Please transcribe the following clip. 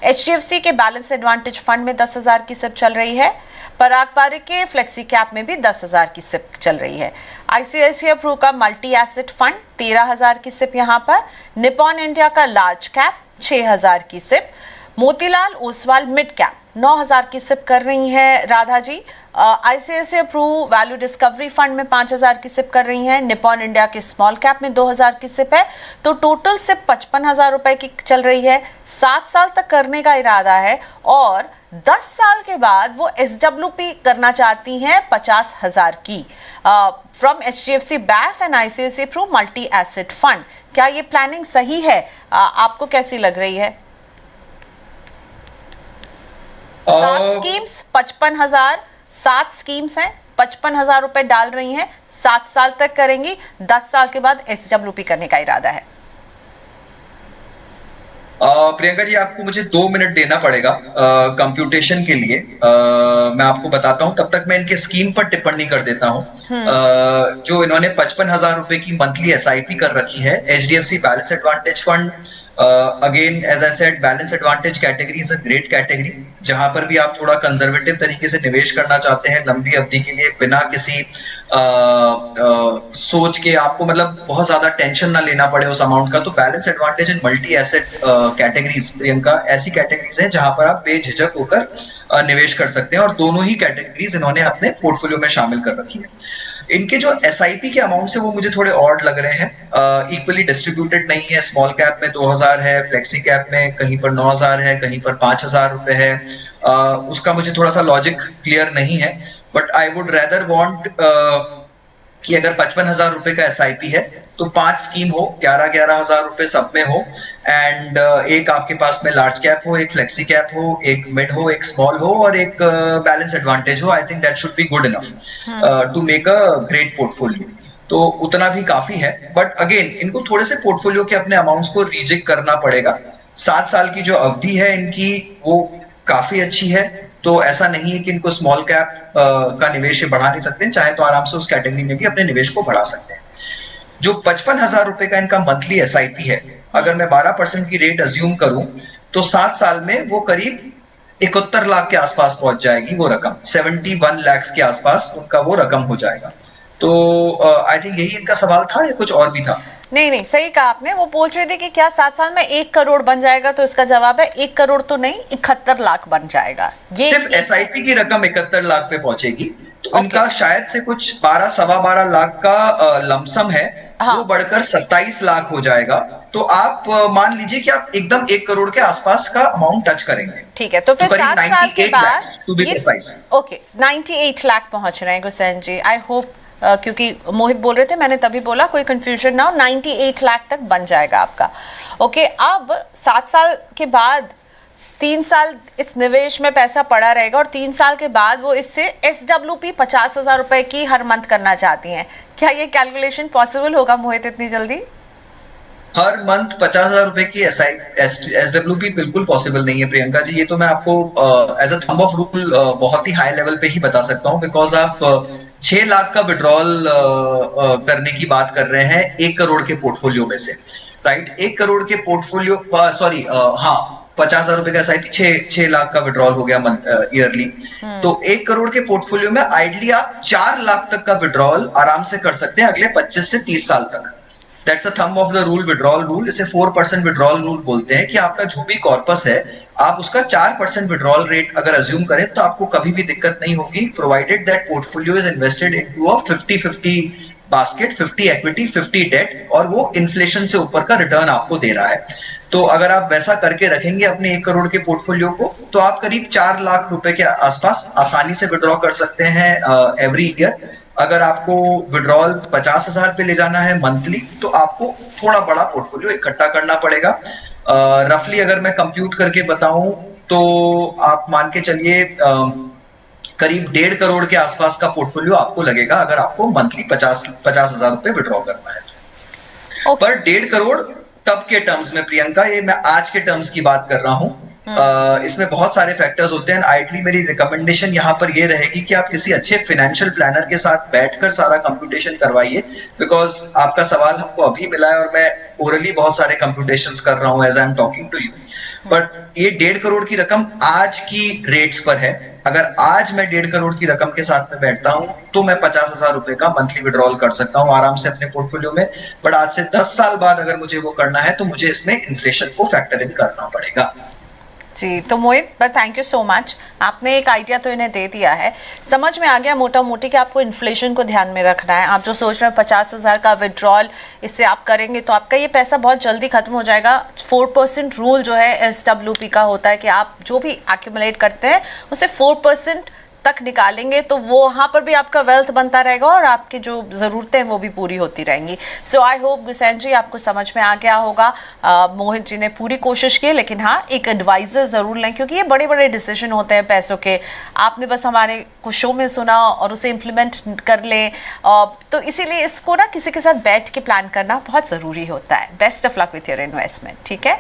HDFC के balance advantage fund में 10,000 की सिप चल रही है। पराग पारिक के फ्लेक्सी कैप में भी 10,000 की सिप चल रही है। ICICI प्रू का मल्टी एसेट फंड 13,000 की सिप यहाँ पर। निपॉन इंडिया का लार्ज कैप 6,000 की SIP. Motilal Oswal mid cap 9,000 की सिप कर रही हैं Radha ji. ICICI Pru value discovery fund में 5,000 की सिप कर रही हैं। निपॉन इंडिया के स्मॉल कैप में 2,000 की सिप है। तो टोटल सिप 55,000 रुपए की चल रही है। 7 साल तक करने का इरादा है और 10 साल के बाद वो SWP करना चाहती हैं 50,000 की from HDFC BAF and ICICI Pru multi asset fund. क्या ये प्लानिंग सही है? आपको कैसी लग रही है? 7 स्कीम्स 55,000, 7 स्कीम्स हैं, 55,000 रुपए डाल रही हैं, 7 साल तक करेंगी, 10 साल के बाद SWP करने का इरादा है। प्रियंका जी, आपको मुझे 2 मिनट देना पड़ेगा कंप्यूटेशन के लिए। मैं आपको बताता हूं, तब तक मैं इनके स्कीम पर टिप्पणी कर देता हूं। जो इन्होंने 55,000 रुपए की मंथली SIP कर रखी है, HDFC balance advantage fund. Again as I said, balance advantage category is a great category, जहां पर भी आप थोड़ा कंजर्वेटिव तरीके से निवेश करना चाहते हैं लंबी अवधि के लिए, बिना किसी सोच के, आपको मतलब बहुत ज्यादा टेंशन ना लेना पड़े उस अमाउंट का, तो balance advantage and multi asset categories Priyanka ऐसी कैटेगरीज हैं जहां पर आप बेझिझक होकर निवेश कर सकते हैं, और दोनों ही कैटेगरीज इन्होंने अपने पोर्टफोलियो में शामिल कर रखी है। इनके जो SIP के अमाउंट है वो मुझे थोड़े ऑड लग रहे हैं, इक्वली डिस्ट्रीब्यूटेड नहीं है। स्मॉल कैप में 2,000 है, फ्लेक्सी कैप में कहीं पर 9,000 है, कहीं पर 5,000 रुपए है। उसका मुझे थोड़ा सा लॉजिक क्लियर नहीं है, but I would rather want कि अगर 55,000 रुपए का SIP है तो 5 स्कीम हो, 11,000 रुपए सब में हो, एंड एक आपके पास में लार्ज कैप हो, एक फ्लेक्सी कैप हो, एक मिड हो, एक स्मॉल हो, और एक बैलेंस एडवांटेज हो। I think that should be good enough to make a great portfolio. तो उतना भी काफी है, बट अगेन इनको थोड़े से पोर्टफोलियो के अपने अमाउंट्स को रीजिक करना पड़ेगा। 7 साल की जो अवधि है इनकी वो काफी अच्छी है, तो ऐसा नहीं है कि इनको स्मॉल कैप का निवेश बढ़ा नहीं सकते, चाहे तो आराम से उस कैटेगरी में भी अपने निवेश को बढ़ा सकते हैं। जो 55,000 रुपए का इनका मंथली SIP है, अगर मैं 12% की रेट अज्यूम करूं तो 7 साल में वो करीब 71 लाख के आसपास पहुंच जाएगी वो रकम, 71 लाख के आसपास उनका वो रकम हो जाएगा। तो आई थिंक यही इनका सवाल था या कुछ और भी था? नहीं, सही कहा आपने। वो पूछ रहे थे कि क्या 7 साल में 1 करोड़ बन जाएगा, तो इसका जवाब है 1 करोड़ तो नहीं, 71 लाख बन जाएगा। ये सिर्फ SIP की रकम 71 लाख पे पहुंचेगी, तो इनका शायद से कुछ 12-12.5 लाख का लमसम है, वो बढ़कर 27 लाख हो जाएगा। तो आप मान लीजिए कि आप एकदम 1 करोड़ के आसपास का अमाउंट टच करेंगे। ठीक है, तो फिर 7 साल के बाद to be precise, okay 98 lakh पहुंच रहे हैं गुसैन जी। आई होप, क्योंकि मोहित बोल रहे थे, मैंने तभी बोला कोई कंफ्यूजन ना हो, 98 लाख तक बन जाएगा आपका। ओके, अब 7 साल के बाद 3 साल इस निवेश में पैसा पड़ा रहेगा, और 3 साल के बाद वो इससे SWP 50,000 रुपए की हर मंथ करना चाहती हैं। क्या ये कैलकुलेशन पॉसिबल होगा मोहित इतनी जल्दी? हर मंथ 50,000 रुपए की SWP बिल्कुल पॉसिबल नहीं है प्रियंका जी। ये तो मैं आपको as a thumb of rule बहुत ही हाई लेवल पे ही बता सकता हूँ, बिकॉज आप 6 लाख का विड्रॉल करने की बात कर रहे हैं 1 करोड़ के पोर्टफोलियो में से, राइट? 1 करोड़ के पोर्टफोलियो, सॉरी, हाँ, 50,000 रुपए का SIP, 6 लाख का विड्रॉल हो गया ईयरली। तो 1 करोड़ के पोर्टफोलियो में आइडली आप 4 लाख तक का विड्रॉल आराम से कर सकते हैं अगले 25 से 30 साल तक। That's a thumb of the rule, withdrawal rule. इसे 4% विड्रॉल रूल बोलते हैं, कि आपका जो भी कॉर्पस है आप उसका 4% विड्रॉल रेट अगर अज्यूम करें तो आपको कभी भी दिक्कत नहीं होगी, provided that portfolio is invested into a 50-50 basket, 50 equity 50 debt, और वो इन्फ्लेशन से ऊपर का रिटर्न आपको दे रहा है। तो अगर आप वैसा करके रखेंगे अपने 1 करोड़ के पोर्टफोलियो को, तो आप करीब 4 लाख रुपए के आसपास आसानी से विड्रॉ कर सकते हैं एवरी ईयर। अगर आपको विड्रॉल 50,000 पे ले जाना है मंथली, तो आपको थोड़ा बड़ा पोर्टफोलियो इकट्ठा करना पड़ेगा। रफली अगर मैं कंप्यूट करके बताऊं तो आप मान के चलिए करीब 1.5 करोड़ के आसपास का पोर्टफोलियो आपको लगेगा, अगर आपको मंथली 50,000 रुपए विड्रॉ करना है। पर 1.5 करोड़ तब के टर्म्स में प्रियंका, ये मैं आज के टर्म्स की बात कर रहा हूं। इसमें बहुत सारे फैक्टर्स होते हैं। आइडली मेरी रिकमेंडेशन यहाँ पर ये रहेगी कि आप किसी अच्छे फाइनेंशियल प्लानर के साथ बैठकर सारा कंप्यूटेशन करवाइए, बिकॉज आपका सवाल हमको अभी मिला है और मैं ओरली बहुत सारे कंप्यूटेशंस कर रहा हूँ as I am talking to you. But ये 1.5 करोड़ की रकम आज की रेट्स पर है। अगर आज मैं 1.5 करोड़ की रकम के साथ में बैठता हूं तो मैं 50,000 रुपए का मंथली विड्रॉल कर सकता हूं आराम से अपने पोर्टफोलियो में। बट आज से 10 साल बाद अगर मुझे वो करना है तो मुझे इसमें इन्फ्लेशन को फैक्टर इन करना पड़ेगा। जी, तो मोहित थैंक यू सो मच, आपने एक आइडिया तो इन्हें दे दिया है, समझ में आ गया मोटा मोटी कि आपको इन्फ्लेशन को ध्यान में रखना है। आप जो सोच रहे हैं 50,000 का विड्रॉल इससे आप करेंगे तो आपका ये पैसा बहुत जल्दी खत्म हो जाएगा। 4% रूल जो है SWP का होता है कि आप जो भी एक्यूमुलेट करते हैं उसे 4% तक निकालेंगे तो वो वहाँ पर भी आपका वेल्थ बनता रहेगा और आपकी जो ज़रूरतें हैं वो भी पूरी होती रहेंगी। सो आई होप गुसैन जी आपको समझ में आ गया होगा। मोहित जी ने पूरी कोशिश की, लेकिन हाँ एक एडवाइज़र ज़रूर लें क्योंकि ये बड़े बड़े डिसीजन होते हैं पैसों के। आपने बस हमारे को शो में सुना और उसे इम्प्लीमेंट कर लें, तो इसीलिए इसको ना किसी के साथ बैठ के प्लान करना बहुत ज़रूरी होता है। Best of luck with your investment. ठीक है,